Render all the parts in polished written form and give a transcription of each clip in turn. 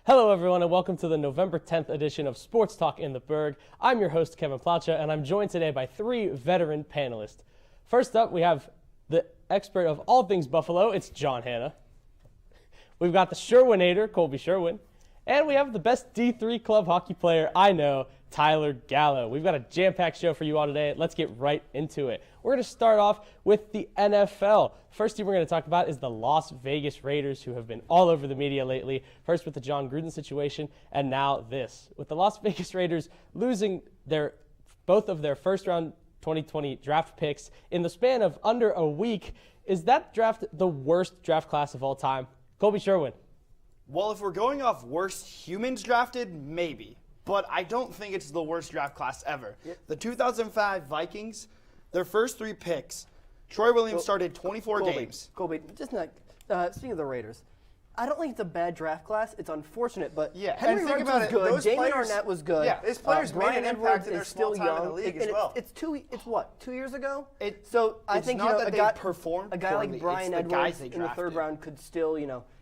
Hello, everyone, and welcome to the November 10th edition of Sports Talk in the Burgh. I'm your host, Kevin Plaucha, and I'm joined today by three veteran panelists. First up, we have the expert of all things Buffalo. It's John Hanna. We've got the Sherwinator, Colby Sherwin. And we have the best D3 club hockey player I know, Tyler Gallo. We've got a jam-packed show for you all today. Let's get right into it. We're going to start off with the NFL. First team we're going to talk about is the Las Vegas Raiders, who have been all over the media lately. First with the John Gruden situation, and now this. With the Las Vegas Raiders losing both of their first-round 2020 draft picks in the span of under a week, is that draft the worst draft class of all time? Colby Sherwin. Well, if we're going off worst humans drafted, maybe. But I don't think it's the worst draft class ever. Yep. The 2005 Vikings, their first three picks, Troy Williams started 24 games. Colby, just not, speaking of the Raiders, I don't think it's a bad draft class. It's unfortunate, but Henry Ruggs was good. Damon Arnett was good. Yeah, his players made an impact in their small time in the league as well. It's 2 years ago? I think not that they performed a guy like Brian Edwards in the third round could still,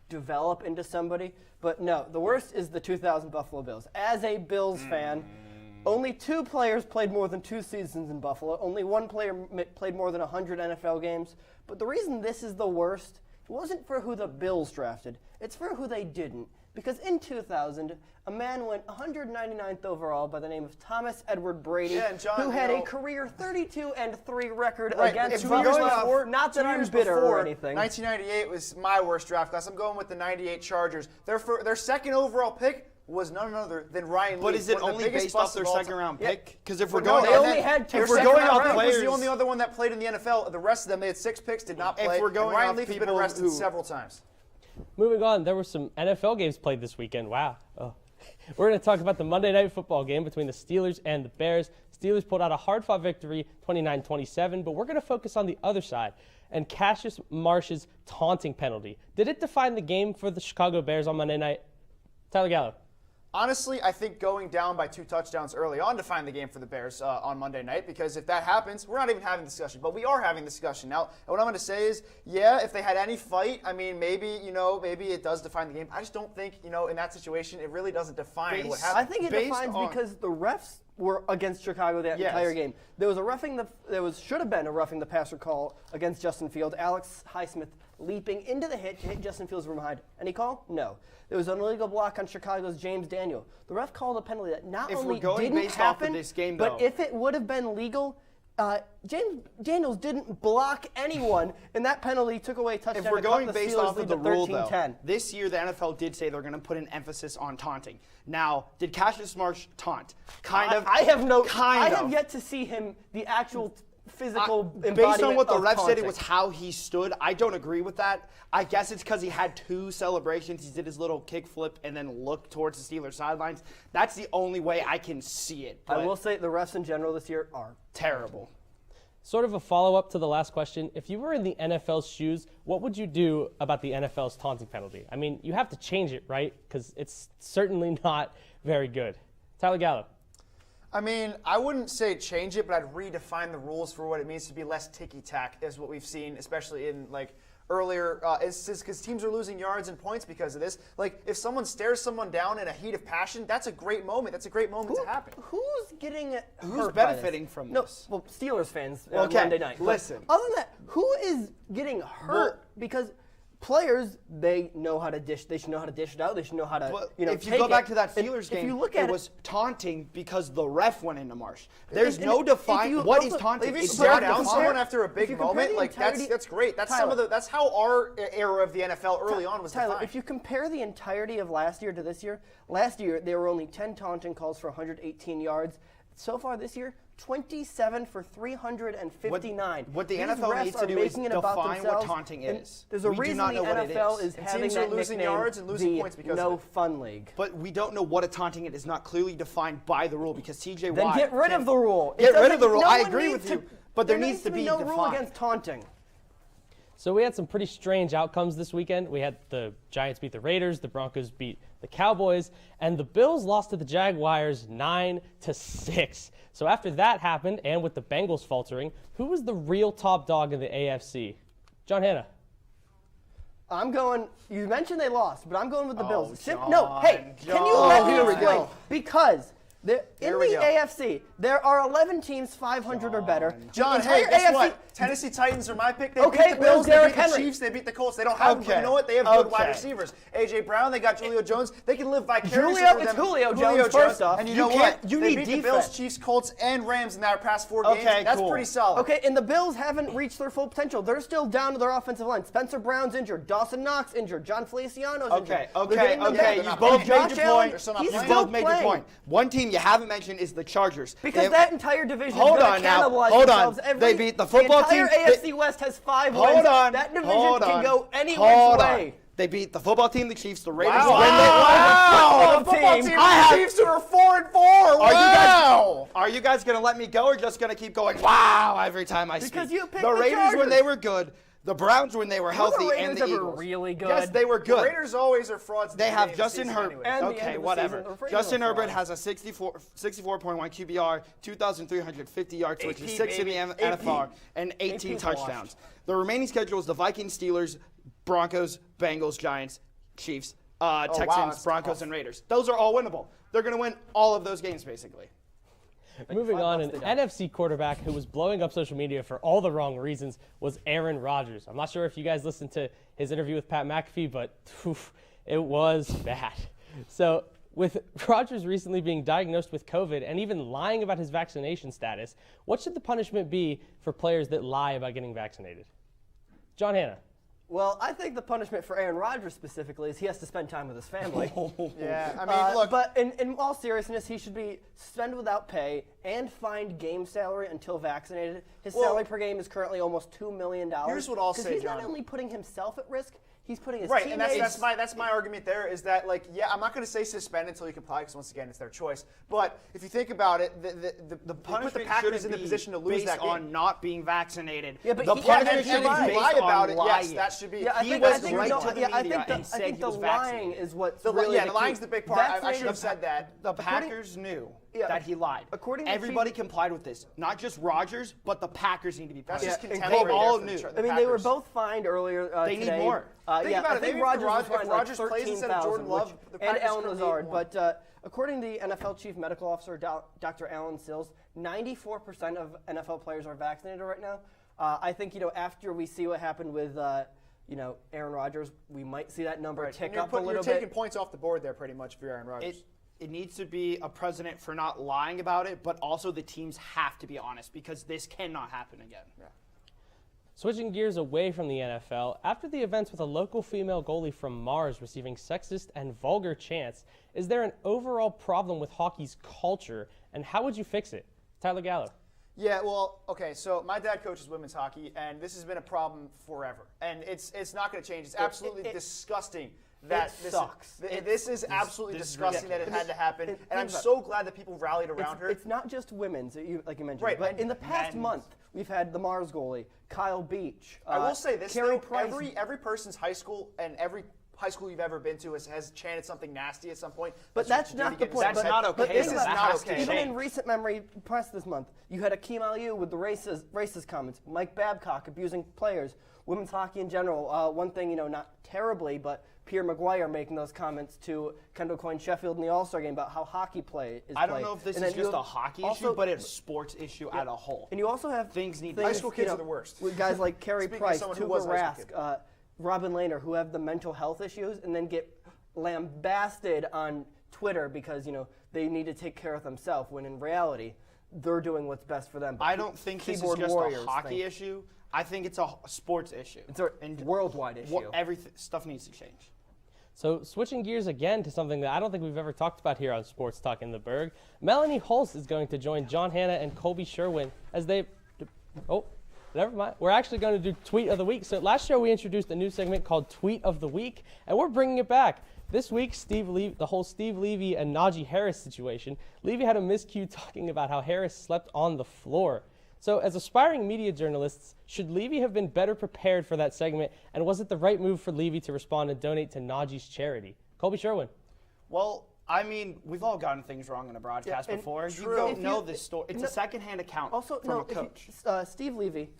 develop into somebody. But no, the worst is the 2000 Buffalo Bills. As a Bills fan, only two players played more than 2 seasons in Buffalo. Only one player played more than 100 NFL games. But the reason this is the worst, it wasn't for who the Bills drafted. It's for who they didn't. Because in 2000, a man went 199th overall by the name of Thomas Edward Brady, who had a career 32-3 record against Buffalo. Not that I'm bitter or anything. 1998 was my worst draft class. I'm going with the 98 Chargers. Their second overall pick was none other than Ryan Lee. But is it only based off their second-round pick? Because if we're going off players, the only other one that played in the NFL. The rest of them, they had 6 picks, did not play. If we're going Ryan Leaf's been arrested several times. Moving on, there were some NFL games played this weekend. Wow. We're going to talk about the Monday Night Football game between the Steelers and the Bears. Steelers pulled out a hard-fought victory, 29-27, but we're going to focus on the other side and Cassius Marsh's taunting penalty. Did it define the game for the Chicago Bears on Monday night? Tyler Gallo. Honestly, I think going down by 2 touchdowns early on defined the game for the Bears on Monday night, because if that happens, we're not even having a discussion, but we are having a discussion. Now, what I'm going to say is, if they had any fight, I mean, maybe it does define the game. I just don't think, in that situation, it really doesn't define what happened. I think it defines because the refs were against Chicago that entire game. There was should have been a roughing the passer call against Justin Fields. Alex Highsmith leaping into the hit to hit Justin Fields from behind. Any call? No. There was an illegal block on Chicago's James Daniel. The ref called a penalty that not only didn't happen, but if it would have been legal, James Daniels didn't block anyone, and that penalty took away a touchdown. If we're going based off of the rule, 13-10. though, this year the NFL did say they're going to put an emphasis on taunting. Now, did Cassius Marsh taunt? I have yet to see him, the actual physical embodiment based on what the ref taunting. said, it was how he stood. I don't agree with that. I guess it's because he had 2 celebrations. He did his little kick flip and then looked towards the Steelers sidelines. That's the only way I can see it. I will say the refs in general this year are terrible. Sort of a follow-up to the last question. If you were in the NFL's shoes, what would you do about the NFL's taunting penalty? I mean, you have to change it, right? Because it's certainly not very good. Tyler Gallo. I mean, I wouldn't say change it, but I'd redefine the rules for what it means to be less ticky-tack, is what we've seen, especially in earlier instances, because teams are losing yards and points because of this. If someone stares someone down in a heat of passion, that's a great moment. That's a great moment to happen. Who's getting hurt? Who's benefiting from this? No, well, Steelers fans Monday night. Listen. Other than that, who is getting hurt? Because players, they know how to dish. They should know how to dish it out. They should know how to, if you go back to that Steelers game, it was taunting because the ref went into Marsh. There's no define what is taunting. If you stare down someone after a big moment, that's great. That's that's how our era of the NFL early on was defined. If you compare the entirety of last year to this year, last year there were only 10 taunting calls for 118 yards. So far this year, 27 for 359. What the NFL needs to do is define what taunting is. There's a reason the NFL is having that losing yards and losing points because no fun league. But we don't know what a taunting is. It's not clearly defined by the rule because TJ Watt. Then get rid of the rule. Get rid of the rule. I agree with you. But there needs to be no rule against taunting. So we had some pretty strange outcomes this weekend. We had the Giants beat the Raiders, the Broncos beat the Cowboys, and the Bills lost to the Jaguars 9-6. So after that happened, and with the Bengals faltering, who was the real top dog in the AFC? John Hanna. I'm going. You mentioned they lost, but I'm going with the Bills. John, No, hey, can you John. let me Here we explain? go. Because in Here the we go. AFC, there are 11 teams 500 or better. John, The hey, entire guess AFC what? Tennessee Titans are my pick. They Okay, beat the Bills, they Derrick beat the Henry. Chiefs, they beat the Colts. They don't have, Okay. you know what? They have good wide Okay. receivers. A.J. Brown, they got Julio Jones. They can live vicariously Julio- through it's them. Julio Jones, first off. And you You know can't- what? you They need beat the Bills, defense. Chiefs, Colts, and Rams in their past 4 games. Okay, That's cool. pretty solid. Okay, and the Bills haven't reached their full potential. They're still down to their offensive line. Spencer Brown's injured. Dawson Knox injured. John Feliciano's injured. Okay, They're okay, getting them okay. back. You not both playing. made Josh your Allen, point. They're still not he's playing. You still both made your playing. point. One team you haven't mentioned is the Chargers. Because that entire division Hold is going on to now. cannibalize Hold on. themselves. They beat the football the entire team. AFC West has 5 wins. Hold on. That division hold can on. go any Hold which on. way. They beat the football team, the Chiefs, the Raiders. Wow. When they- Wow. The football team, team. I have- the Chiefs who are 4-4. Wow. Are you guys going to let me go or just going to keep going, wow, every time I speak? Because you picked the the Raiders when Chargers. they were good, the Browns when they were Were healthy, the Raiders and the ever Eagles. really good? Yes, they were The good. Raiders always are frauds. at the They have beginning of the Justin season Herbert. anyway. And the end Okay, of the whatever. season, the Raiders Justin are Herbert frauds. has a 64.1 QBR, 2,350 yards, which is 6 in the baby. NFL, and 18 AP touchdowns. The remaining schedule is the Vikings, Steelers, Broncos, Bengals, Giants, Chiefs, Texans, that's Broncos, tough. and Raiders. Those are all winnable. They're going to win all of those games, basically. Moving on, an NFC quarterback who was blowing up social media for all the wrong reasons was Aaron Rodgers. I'm not sure if you guys listened to his interview with Pat McAfee, but it was bad. So with Rodgers recently being diagnosed with COVID and even lying about his vaccination status, what should the punishment be for players that lie about getting vaccinated? John Hanna. Well, I think the punishment for Aaron Rodgers specifically is he has to spend time with his family. Yeah, I mean, look. But in all seriousness, he should be suspended without pay and fined game salary until vaccinated. His salary per game is currently almost $2 million. Here's what I'll 'Cause say, he's John. not only putting himself at risk, he's putting his Right, teammates. and that's my argument there is that, like, yeah, I'm not going to say suspend until you comply because, once again, it's their choice. But if you think about it, the put the Punishment Packers shouldn't in the be position to lose based that game. on not being vaccinated. Yeah, but the he- punishment and should be if you based lie about on it, lying. yes, that should be. Yeah, I He think, was I think right the, to the yeah, I media think the, and I said think he the was lying vaccinated. is what's The really the lying's the big part. I should have said that. The Packers knew Yeah, that he lied. according to Everybody Chief- complied with this. Not just Rodgers, but the Packers need to be That's punished. just Yeah, contemporary. they all there for knew. the I mean, they were Packers. both fined earlier They need today. more. Think Yeah, about I it. think Maybe if Rodgers was if fined like Rodgers plays instead of 13,000, Jordan Love, which- the and Packers Allen could Lazard. lead one. But according to the NFL chief medical officer, Dr. Alan Sills, 94% of NFL players are vaccinated right now. I think, after we see what happened with, Aaron Rodgers, we might see that number tick And up a little you're bit. taking points off the board there pretty much for Aaron Rodgers. It needs to be a president for not lying about it, but also the teams have to be honest because this cannot happen again. Switching gears away from the NFL, after the events with a local female goalie from Mars receiving sexist and vulgar chants, is there an overall problem with hockey's culture, and how would you fix it? Tyler Gallo. Yeah, well, okay, so my dad coaches women's hockey, and this has been a problem forever. And it's not going to change. It's absolutely disgusting that it sucks. This is absolutely this is disgusting that it had to happen. And I'm think about so glad that people rallied around her. It's not just women's, like you mentioned. Right, But and in the past men's. month, we've had the Mars goalie, Kyle Beach. I will say this, Carey though, Price. every person's high school and every high school you've ever been to has chanted something nasty at some point. But that's not the point. That's But- not but okay, think though. about That it. has to Even in change. recent memory press this month, you had Akeem Aliu with the racist comments, Mike Babcock abusing players, women's hockey in general. One thing, not terribly, but Pierre Maguire making those comments to Kendall Coyne Sheffield in the All-Star game about how hockey play is I don't played. know if this And is then you just a have hockey also- issue, but it's a sports issue at a whole. And you also have Things need- High school kids are the worst. With guys like Carey Speaking of Price, someone who Tuukka was a high school Rask, Robin Lehner, who have the mental health issues and then get lambasted on Twitter because, they need to take care of themselves when in reality, they're doing what's best for them. But I don't think this is keyboard just warriors a hockey think issue. I think it's a sports issue. It's a worldwide issue. Everything stuff needs to change. So switching gears again to something that I don't think we've ever talked about here on Sports Talk in the Burgh, Melanie Holst is going to join John Hanna and Colby Sherwin as they... Oh, never mind. We're actually going to do Tweet of the Week. So last show we introduced a new segment called Tweet of the Week, and we're bringing it back. This week, the whole Steve Levy and Najee Harris situation. Levy had a miscue talking about how Harris slept on the floor. So as aspiring media journalists, should Levy have been better prepared for that segment, and was it the right move for Levy to respond and donate to Najee's charity? Colby Sherwin. Well, I mean, we've all gotten things wrong in a broadcast and before. true. You don't If know you- this story. It's no- a secondhand account Also, from a coach. Steve Levy,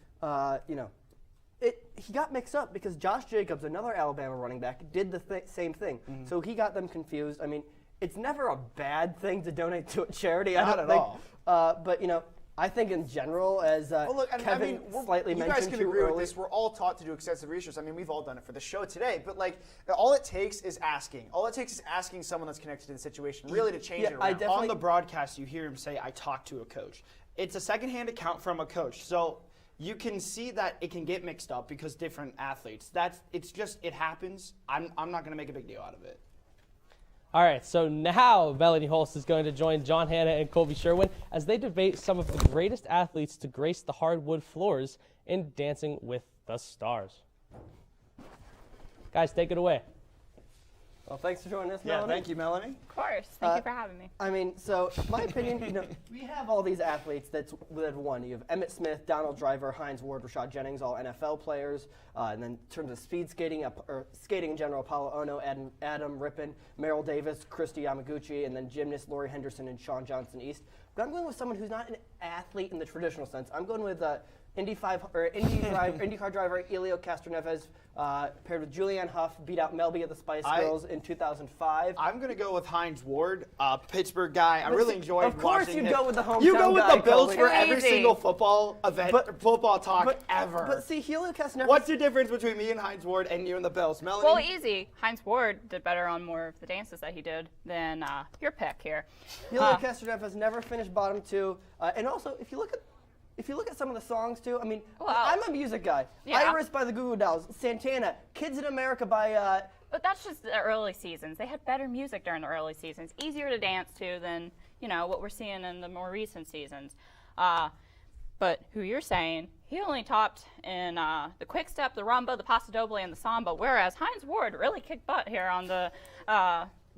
he got mixed up because Josh Jacobs, another Alabama running back, did the same thing. So he got them confused. I mean, it's never a bad thing to donate to a charity. Not at all. But, you know, I think in general, as Kevin slightly mentioned too early. You guys can agree with this. We're all taught to do extensive research. I mean, we've all done it for the show today. But, like, all it takes is asking. All it takes is asking someone that's connected to the situation really to change it around. On the broadcast, you hear him say, I talked to a coach. It's a secondhand account from a coach. So you can see that it can get mixed up because different athletes. It happens. I'm not going to make a big deal out of it. All right, so now Melanie Holst is going to join John Hanna and Colby Sherwin as they debate some of the greatest athletes to grace the hardwood floors in Dancing with the Stars. Guys, take it away. Well, thanks for joining us, Melanie. Thank you, Melanie. Of course. Thank you for having me. I mean, so my opinion, you know, we have all these athletes that have won. You have Emmitt Smith, Donald Driver, Hines Ward, Rashad Jennings, all NFL players. And then in terms of speed skating, or skating in general, Apollo Ono, Adam Rippon, Merrill Davis, Christy Yamaguchi, and then gymnasts Laurie Henderson and Sean Johnson East. But I'm going with someone who's not an athlete in the traditional sense. I'm going with IndyCar driver Elio Castroneves, paired with Julianne Hough, beat out Melby of the Spice Girls in 2005. I'm going to go with Hines Ward, Pittsburgh guy. I really enjoyed watching him. Of course you go with the hometown guy. You go with the Bills Colby. for every Crazy. single football event, football talk ever. But see, Elio Castroneves... What's the difference between me and Hines Ward and you and the Bills? Melanie? Well, easy. Hines Ward did better on more of the dances that he did than your pick here. Elio Castroneves never finished bottom two. And also, if you look at some of the songs too, I mean, I'm a music guy. Yeah. Iris by the Goo Goo Dolls, Santana, Kids in America by... But that's just the early seasons. They had better music during the early seasons. Easier to dance to than, you know, what we're seeing in the more recent seasons. But who you're saying, he only topped in the quick step, the rumba, the paso doble, and the samba, whereas Hines Ward really kicked butt here on the...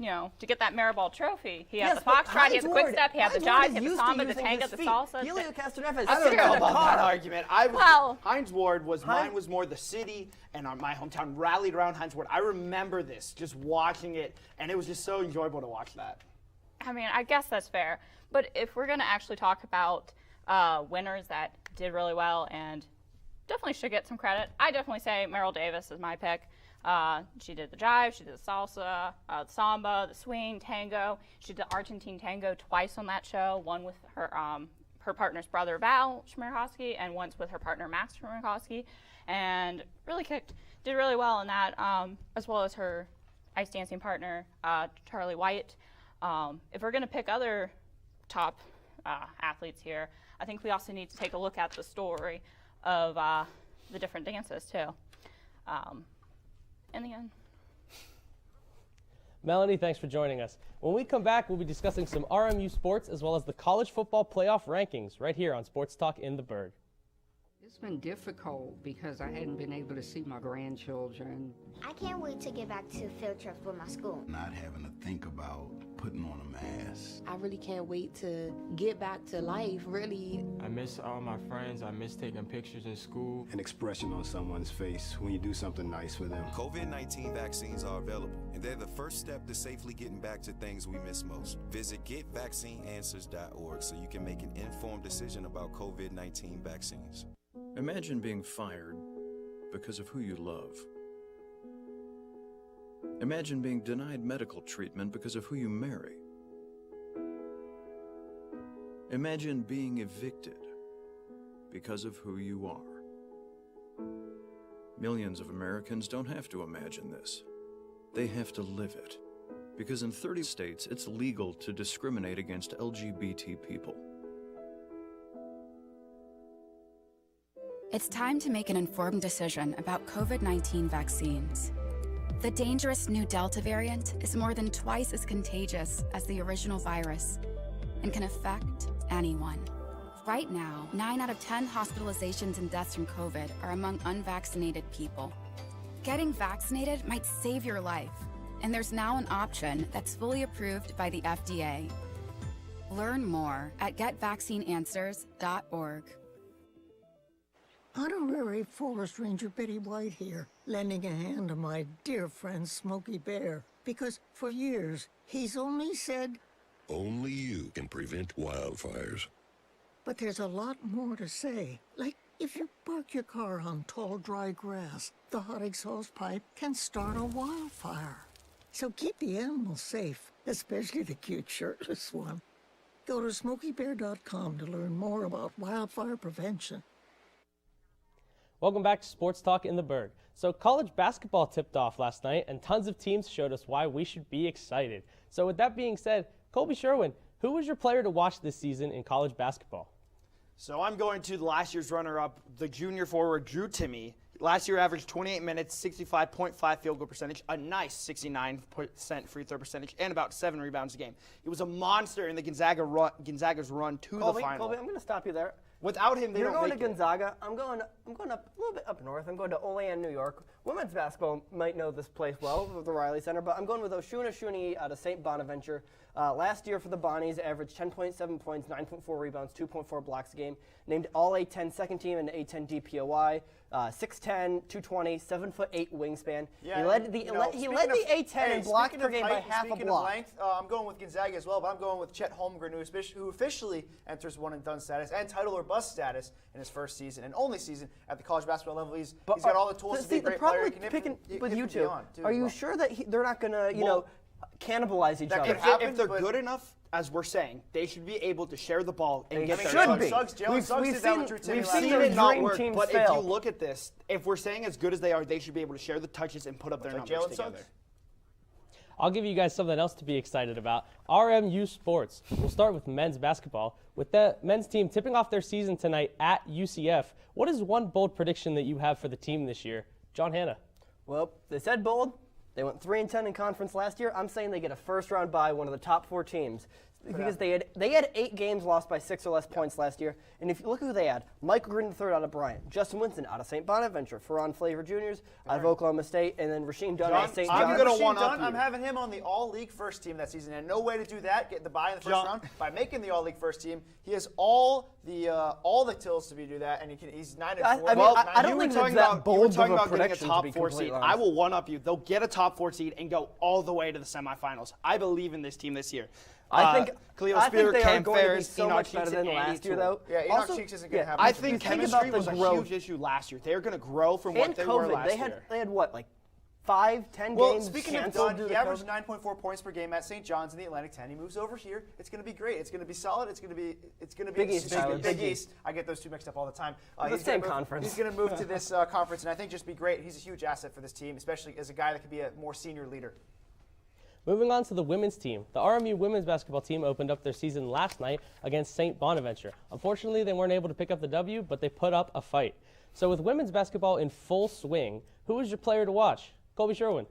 you know, to get that Maribel trophy. He had the foxtrot, he had the quick step, he had the jive, he had the samba, the tango, the salsa. Helio Castroneves. I don't know about that argument. Well, Hines Ward mine was more the city, and my hometown rallied around Hines Ward. I remember this, just watching it, and it was just so enjoyable to watch that. I mean, I guess that's fair. But if we're going to actually talk about winners that did really well and definitely should get some credit, I definitely say Merrill Davis is my pick. She did the jive, she did the salsa, the samba, the swing, tango. She did the Argentine tango twice on that show, one with her partner's brother Val Schmirkowski and once with her partner Max Schmirkowski, and really did really well in that, as well as her ice dancing partner, Charlie White. If we're going to pick other top athletes here, I think we also need to take a look at the story of the different dances too. In the end. Melanie, thanks for joining us. When we come back, we'll be discussing some RMU sports as well as the college football playoff rankings right here on Sports Talk in the Burgh. It's been difficult because I hadn't been able to see my grandchildren. I can't wait to get back to field trips with my school. Not having to think about putting on a mask. I really can't wait to get back to life, really. I miss all my friends. I miss taking pictures in school. An expression on someone's face when you do something nice for them. COVID-19 vaccines are available, and they're the first step to safely getting back to things we miss most. Visit getvaccineanswers.org so you can make an informed decision about COVID-19 vaccines. Imagine being fired because of who you love. Imagine being denied medical treatment because of who you marry. Imagine being evicted because of who you are. Millions of Americans don't have to imagine this. They have to live it. Because in 30 states, it's legal to discriminate against LGBT people. It's time to make an informed decision about COVID-19 vaccines. The dangerous new Delta variant is more than twice as contagious as the original virus and can affect anyone. Right now, 9 out of 10 hospitalizations and deaths from COVID are among unvaccinated people. Getting vaccinated might save your life, and there's now an option that's fully approved by the FDA. Learn more at getvaccineanswers.org. Honorary Forest Ranger Betty White here, lending a hand to my dear friend Smokey Bear, because for years he's only said, only you can prevent wildfires. But there's a lot more to say, like If you park your car on tall, dry grass, the hot exhaust pipe can start a wildfire. So keep the animals safe, especially the cute shirtless one. Go to SmokeyBear.com to learn more about wildfire prevention. Welcome back to Sports Talk in the Burgh. So college basketball tipped off last night, and tons of teams showed us why we should be excited. So with that being said, Colby Sherwin, who was your player to watch this season in college basketball? So I'm going to last year's runner-up, the junior forward Drew Timme. Last year averaged 28 minutes, 65.5 field goal percentage, a nice 69% free throw percentage, and about 7 rebounds a game. He was a monster in the Gonzaga's run to the final. Colby, I'm going to stop you there. Without him, they You're don't going make to Gonzaga. I'm going up a little bit up north. I'm going to Olean, New York. Women's basketball might know this place well with the Riley Center, but I'm going with Oshuna Shuni out of St. Bonaventure. Last year for the Bonnies, averaged 10.7 points, 9.4 rebounds, 2.4 blocks a game. Named all A10 second team and A10 DPOI. 6'10", 220, 7'8" wingspan. Yeah, he led the A10 in blocks per game by half a block. Speaking of length, I'm going with Gonzaga as well, but I'm going with Chet Holmgren, who officially enters one-and-done status and title or bust status in his first season and only season at the college basketball level. He's got all the tools to be a great player. The problem with you two, are you sure that they're not going to, cannibalize each other? If they're good enough, as we're saying, they should be able to share the ball and get their should be. Jalen Suggs did that with Drew Timme We've last seen year. it dream teams but fail. if you look at this, if we're saying as good as they are, they should be able to share the touches and put up their numbers together. I'll give you guys something else to be excited about. RMU Sports. We'll start with men's basketball. With the men's team tipping off their season tonight at UCF, what is one bold prediction that you have for the team this year? John Hanna. Well, they said bold. They went 3-10 in conference last year. I'm saying they get a first-round bye, one of the top 4 teams. Because they had 8 games lost by 6 or less points last year. And if you look who they had, Michael Green III out of Bryant, Justin Winston out of St. Bonaventure, Ferron Flavor Jr. out of Oklahoma State, and then Rasheem Dunn out of St. John's. I'm having him on the All-League first team that season, and no way to do that, get the bye in the first round, by making the All-League first team. He has all the tills to do that, and he's 9-4. I don't think it's that bold of a getting a prediction, top to be 4 seed. completely I honest. will one-up you. They'll get a top 4 seed and go all the way to the semifinals. I believe in this team this year. I think Cleo Spear, they Cam are going Ferris, to be so much better than last year, though. Yeah, Enoch Cheeks isn't going to have I much think of a chemistry was a huge issue last year. They're going to grow from what they were last year. They had what, like 5-10 Well, games speaking of canceled? Dunn, he averaged 9.4 points per game at St. John's in the Atlantic 10. He moves over here. It's going to be great. It's going to be solid. It's going to be Big East, Tyler. Big East. I get those two mixed up all the time. The same conference. He's going to move to this conference, and I think just be great. He's a huge asset for this team, especially as a guy that could be a more senior leader. Moving on to the women's team. The RMU women's basketball team opened up their season last night against St. Bonaventure. Unfortunately, they weren't able to pick up the W, but they put up a fight. So with women's basketball in full swing, who is your player to watch? Colby Sherwin.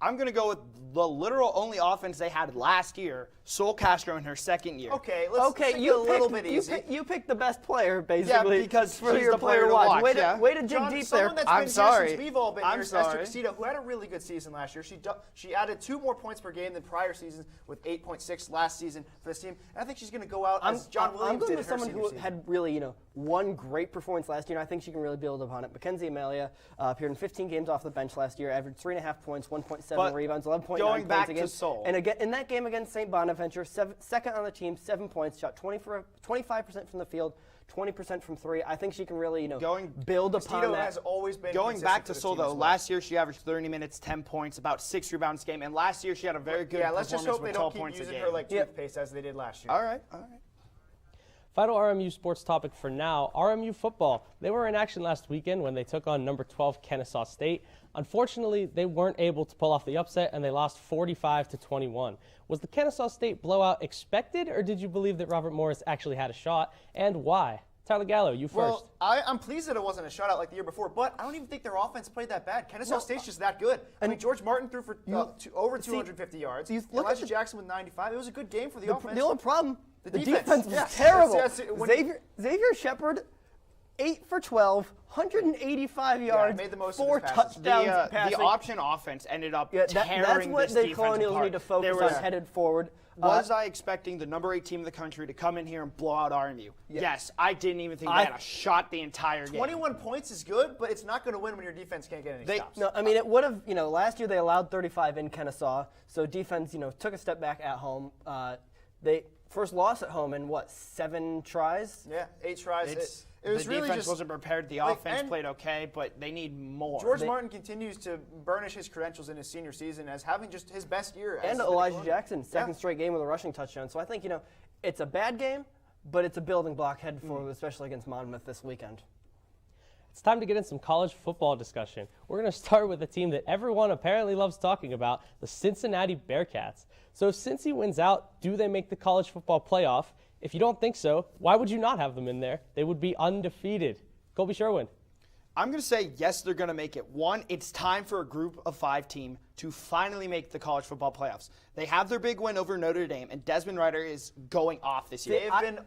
I'm going to go with the literal only offense they had last year, Sol Castro in her second year. Okay, let's take it a little bit easy. You picked the best player, basically. Yeah, because for she's your the player to watch. Way to dig John, deep someone there. that's been here since we've all been here I'm is Esther sorry. Casito, who had a really good season last year. She added 2 more points per game than prior seasons with 8.6 last season for this team. And I think she's going to go out as John Williams I'm going did with in her someone senior who season. had really, one great performance last year, and I think she can really build upon it. Mackenzie Amelia appeared in 15 games off the bench last year, averaged 3.5 points, 1.7 rebounds, 11.9 going back points a game. to Sol. And again, in that game against St. Bonaventure, second on the team, 7 points, shot 25% from the field, 20% from 3. I think she can really, build upon Castillo that. has always been Going back to consistent Sol, for the team though, as well. last year she averaged 30 minutes, 10 points, about 6 rebounds a game. And last year she had a very good let's just performance hope they with don't 12 keep points a using game. her like toothpaste as they did last year. All right. Final RMU sports topic for now, RMU football. They were in action last weekend when they took on number 12 Kennesaw State. Unfortunately, they weren't able to pull off the upset and they lost 45-21. Was the Kennesaw State blowout expected, or did you believe that Robert Morris actually had a shot, and why? Tyler Gallo, you first. Well, I'm pleased that it wasn't a shutout like the year before, but I don't even think their offense played that bad. Kennesaw State's just that good. I mean, George Martin threw for over 250 yards. Elijah Jackson with 95. It was a good game for the offense. The only problem, the defense was yes. terrible. Xavier Shepard, 8 for 12, 185 yards, made the most 4 of his passes. touchdowns passing. The option offense ended up that's tearing what this the defense Colonials apart. need to focus on headed forward. Was I expecting the number 8 team in the country to come in here and blow out RMU? Yes, I didn't even think they had a shot the entire game. 21 points is good, but it's not going to win when your defense can't get any stops. No, I mean, it would have, last year they allowed 35 in Kennesaw, so defense, took a step back at home. They first loss at home in, 7 tries? Yeah, 8 tries. It was the really defense just, wasn't prepared. The offense played okay, but they need more. George Martin continues to burnish his credentials in his senior season as having just his best year. And Elijah Jackson, second straight game with a rushing touchdown. So I think, it's a bad game, but it's a building block headed forward, especially against Monmouth this weekend. It's time to get in some college football discussion. We're going to start with a team that everyone apparently loves talking about, the Cincinnati Bearcats. So if Cincy wins out, do they make the college football playoff? If you don't think so, why would you not have them in there? They would be undefeated. Colby Sherwin. I'm going to say yes, they're going to make it. One, it's time for a group of 5 team to finally make the college football playoffs. They have their big win over Notre Dame, and Desmond Rider is going off this year. They've been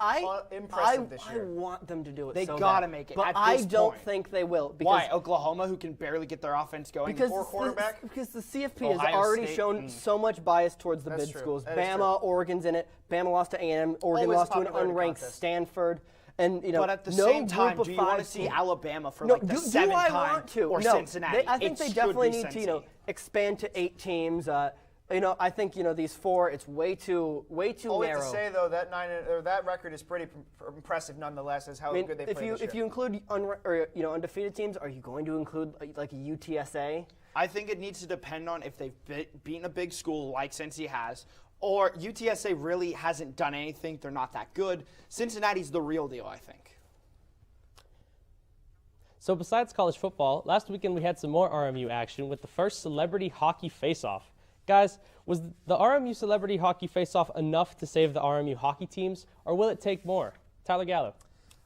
impressive this year. I want them to do it. They so got to bad. make it. But at I this don't point. think they will. Because Why? Oklahoma, who can barely get their offense going. Poor quarterback. Because the CFP has Ohio already State. shown so much bias towards the That's bid true. schools. That is Bama, true. Oregon's in it. Bama lost to A&M. Oregon Always lost to an popularity unranked contest. Stanford. And but at the no same time, group do of you want to 5 see teams. Alabama for No, like the do 7th I time want to? or No, Cincinnati? I think It they should definitely be need to, Cincy. expand to 8 teams. I think these 4, it's way too All we have narrow. to say though, that record is pretty impressive nonetheless, as how good they played this year. If you include undefeated teams, are you going to include like a UTSA? I think it needs to depend on if they've beaten a big school like Cincy has, or UTSA really hasn't done anything. They're not that good. Cincinnati's the real deal, I think. So besides college football, last weekend we had some more RMU action with the first celebrity hockey face-off. Guys, was the RMU celebrity hockey face-off enough to save the RMU hockey teams, or will it take more? Tyler Gallo.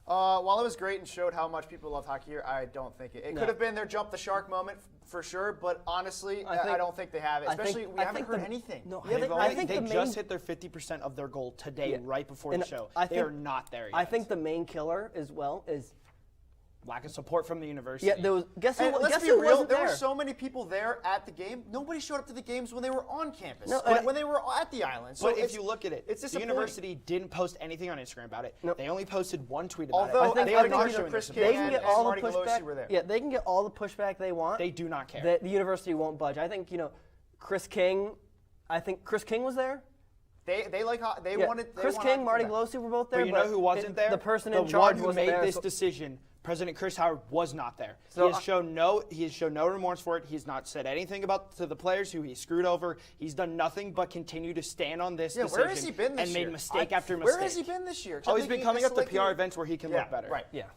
While it was great and showed how much people love hockey here, I don't think it. It could have been their jump the shark moment for sure, but honestly, I don't think they have it. Especially, we haven't heard anything. No, They just hit their 50% of their goal today, right before the show. They are not there yet. I think the main killer as well is lack of support from the university. Yeah, there was. Guess who? Let's Guess be who real. wasn't There there? were so many people there at the game. Nobody showed up to the games when they were on campus. No, when they were at the island. So but if you look at it, it's the disappointing. university didn't post anything on Instagram about it. No. They only posted one tweet about Although it. they are not showing showing Chris their King They can get all the Marty Galosi pushback. were there. Yeah, they can get all the pushback they want. They do not care. The university won't budge. I think Chris King. I think Chris King was there. They Yeah, wanted Chris King, Marty Galosi were both there. But you know who wasn't there? The person the in charge one who wasn't made there. this decision. President Chris Howard was not there. So he has shown no remorse for it. He's not said anything to the players who he screwed over. He's done nothing but continue to stand on this decision. Where has he been this and year? made mistake after mistake. Where has he been this year? Oh, he's been coming up to PR events where he can look better. Right. Yeah.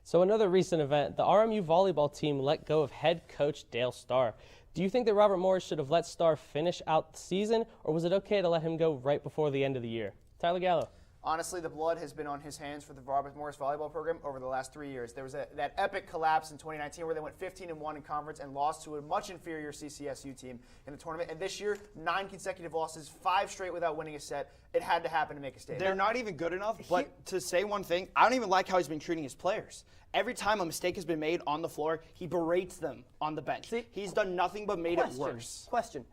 So another recent event, the RMU volleyball team let go of head coach Dale Starr. Do you think that Robert Morris should have let Starr finish out the season, or was it okay to let him go right before the end of the year? Tyler Gallo. Honestly, the blood has been on his hands for the Robert Morris volleyball program over the last 3 years. There was that epic collapse in 2019 where they went 15-1 in conference and lost to a much inferior CCSU team in the tournament. And this year, 9 consecutive losses, 5 straight without winning a set. It had to happen to make a statement. They're not even good enough, but to say one thing, I don't even like how he's been treating his players. Every time a mistake has been made on the floor, he berates them on the bench. He's done nothing but made it worse. Question.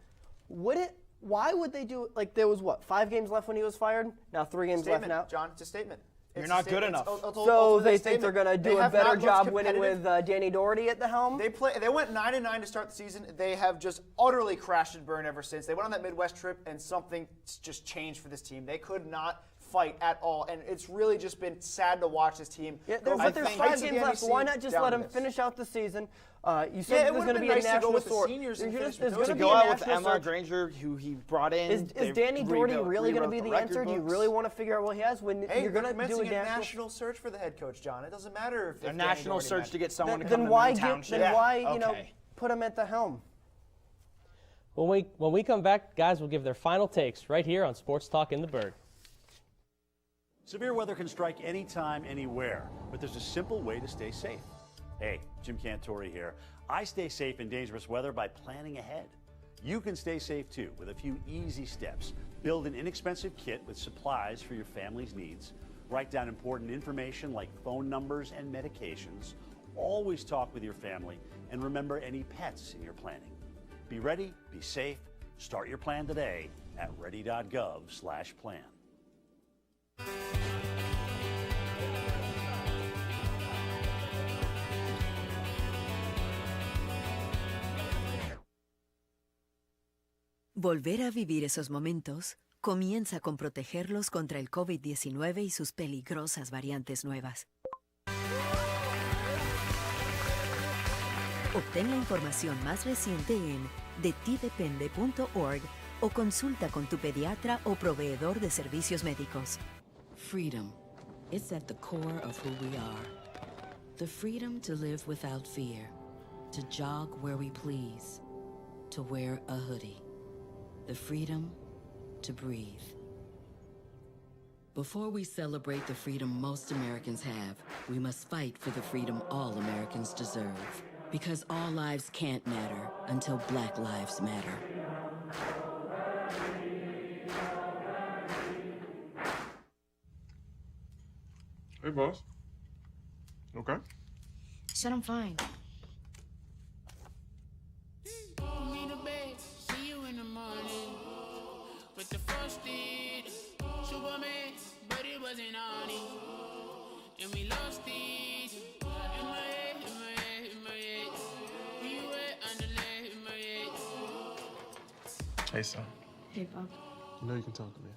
Why would they do it? Like, there was, 5 games left when he was fired? Now 3 games left now? John, it's a statement. You're not good enough. So they think they're going to do a better job winning with Danny Doherty at the helm? They went 9-9 to start the season. They have just utterly crashed and burned ever since. They went on that Midwest trip, and something just changed for this team. They could not fight at all, and it's really just been sad to watch this team. Yeah, there's 5 games left, so why not just let him finish out the season? You said there's going to be a national sort. To go out with Emma Granger, who he brought in. Is Danny Doherty really going to be the answer? Do you really want to figure out what he has when you're going to do a national search for the head coach, John? It doesn't matter if a national search to get someone to come then to why Moon Township. Then why put him at the helm? When we come back, guys will give their final takes right here on Sports Talk in the Burgh. Severe weather can strike anytime, anywhere, but there's a simple way to stay safe. Hey, Jim Cantore here. I stay safe in dangerous weather by planning ahead. You can stay safe too with a few easy steps. Build an inexpensive kit with supplies for your family's needs. Write down important information like phone numbers and medications. Always talk with your family and remember any pets in your planning. Be ready, be safe. Start your plan today at ready.gov/plan. Volver a vivir esos momentos comienza con protegerlos contra el COVID-19 y sus peligrosas variantes nuevas. Obtén la información más reciente en detidepende.org o consulta con tu pediatra o proveedor de servicios médicos. Freedom. It's at the core of who we are. The freedom to live without fear, to jog where we please, to wear a hoodie. The freedom to breathe. Before we celebrate the freedom most Americans have, we must fight for the freedom all Americans deserve. Because all lives can't matter until Black lives matter. Hey, boss. Okay. Said I'm fine. See you in the morning with the frosted Superman, but it wasn't on it, and we lost it. In my head, in my head, in my head. We were underlay in my head. Hey, son. Hey, Bob. You know you can talk to me.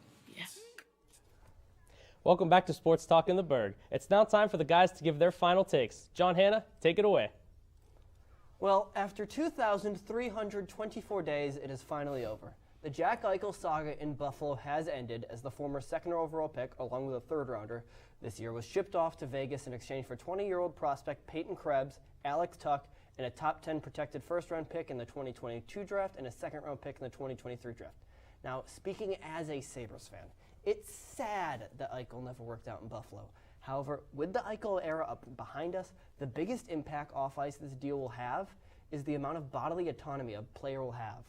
Welcome back to Sports Talk in the Burgh. It's now time for the guys to give their final takes. John Hanna, take it away. Well, after 2,324 days, it is finally over. The Jack Eichel saga in Buffalo has ended as the former second overall pick, along with a third rounder this year, was shipped off to Vegas in exchange for 20-year-old prospect Peyton Krebs, Alex Tuck, and a top 10 protected first-round pick in the 2022 draft and a second-round pick in the 2023 draft. Now, speaking as a Sabres fan, it's sad that Eichel never worked out in Buffalo. However, with the Eichel era up behind us, the biggest impact off ice this deal will have is the amount of bodily autonomy a player will have.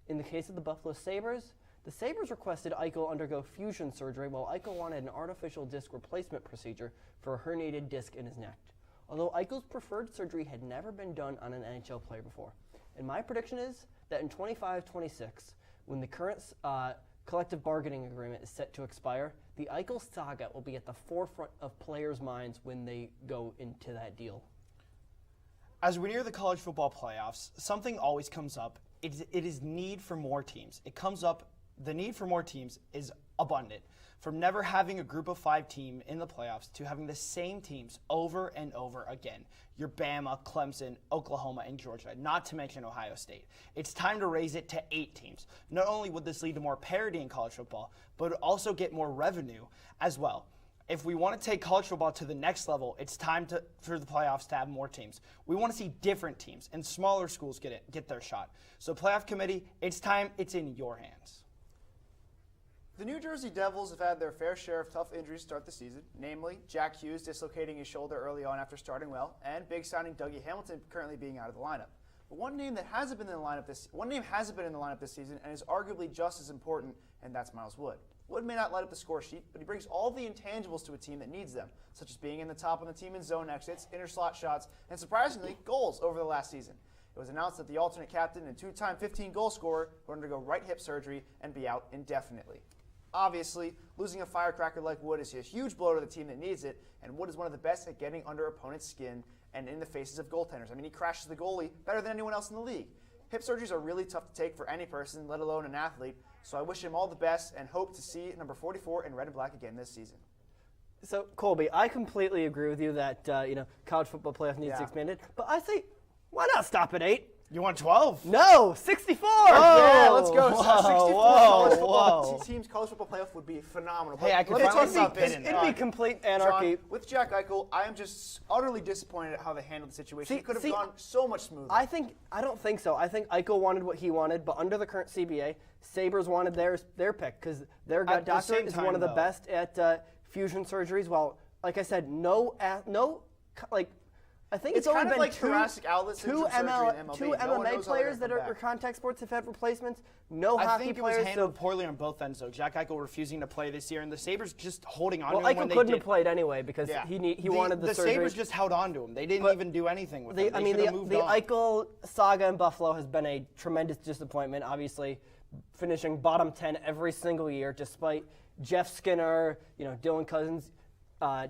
In the case of the Buffalo Sabres, the Sabres requested Eichel undergo fusion surgery while Eichel wanted an artificial disc replacement procedure for a herniated disc in his neck. Although Eichel's preferred surgery had never been done on an NHL player before. And my prediction is that in 25-26, when the current collective bargaining agreement is set to expire, the Eichel saga will be at the forefront of players' minds when they go into that deal. As we near the college football playoffs, something always comes up. It is need for more teams. It comes up, the need for more teams is abundant. From never having a group of 5 team in the playoffs to having the same teams over and over again. Your Bama, Clemson, Oklahoma, and Georgia, not to mention Ohio State. It's time to raise it to 8 teams. Not only would this lead to more parity in college football, but it would also get more revenue as well. If we want to take college football to the next level, it's time for the playoffs to have more teams. We want to see different teams, and smaller schools get their shot. So playoff committee, it's time. It's in your hands. The New Jersey Devils have had their fair share of tough injuries to start the season, namely Jack Hughes dislocating his shoulder early on after starting well, and big signing Dougie Hamilton currently being out of the lineup. But one name hasn't been in the lineup this season and is arguably just as important, and that's Miles Wood. Wood may not light up the score sheet, but he brings all the intangibles to a team that needs them, such as being in the top of the team in zone exits, inner slot shots, and surprisingly, goals over the last season. It was announced that the alternate captain and 2-time 15-goal scorer would undergo right hip surgery and be out indefinitely. Obviously, losing a firecracker like Wood is a huge blow to the team that needs it, and Wood is one of the best at getting under opponents' skin and in the faces of goaltenders. I mean, he crashes the goalie better than anyone else in the league. Hip surgeries are really tough to take for any person, let alone an athlete, so I wish him all the best and hope to see number 44 in red and black again this season. So, Colby, I completely agree with you that college football playoff needs to be expanded, but I say, why not stop at 8? You want 12? No, 64! Yeah, let's go. Whoa, 64 college teams college football playoff would be phenomenal. Hey, I could finally stop It'd be complete anarchy. John, with Jack Eichel, I am just utterly disappointed at how they handled the situation. It could have gone so much smoother. I don't think so. I think Eichel wanted what he wanted, but under the current CBA, Sabres wanted their pick because their doctor is one of the best at fusion surgeries. While, like I said, I think it's only kind of been like two MMA players that are contact sports have had replacements. No hockey players. I think it was handled poorly on both ends, though. Jack Eichel refusing to play this year, and the Sabres just holding on to him when they did. Eichel couldn't have played anyway because he wanted the surgery. The Sabres just held on to him. They didn't even do anything with him. The Eichel saga in Buffalo has been a tremendous disappointment. Obviously, finishing bottom 10 every single year, despite Jeff Skinner, Dylan Cousins.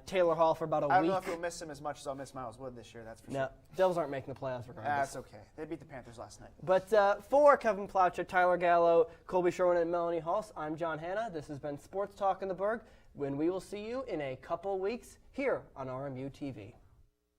Taylor Hall for about a week. I don't know if you'll miss him as much as I'll miss Miles Wood this year, that's for sure. No, Devils aren't making the playoffs regardless. That's okay. They beat the Panthers last night. But for Kevin Plaucha, Tyler Gallo, Colby Sherwin, and Melanie Hulse, I'm John Hanna. This has been Sports Talk in the Burgh, when we will see you in a couple weeks here on RMU TV.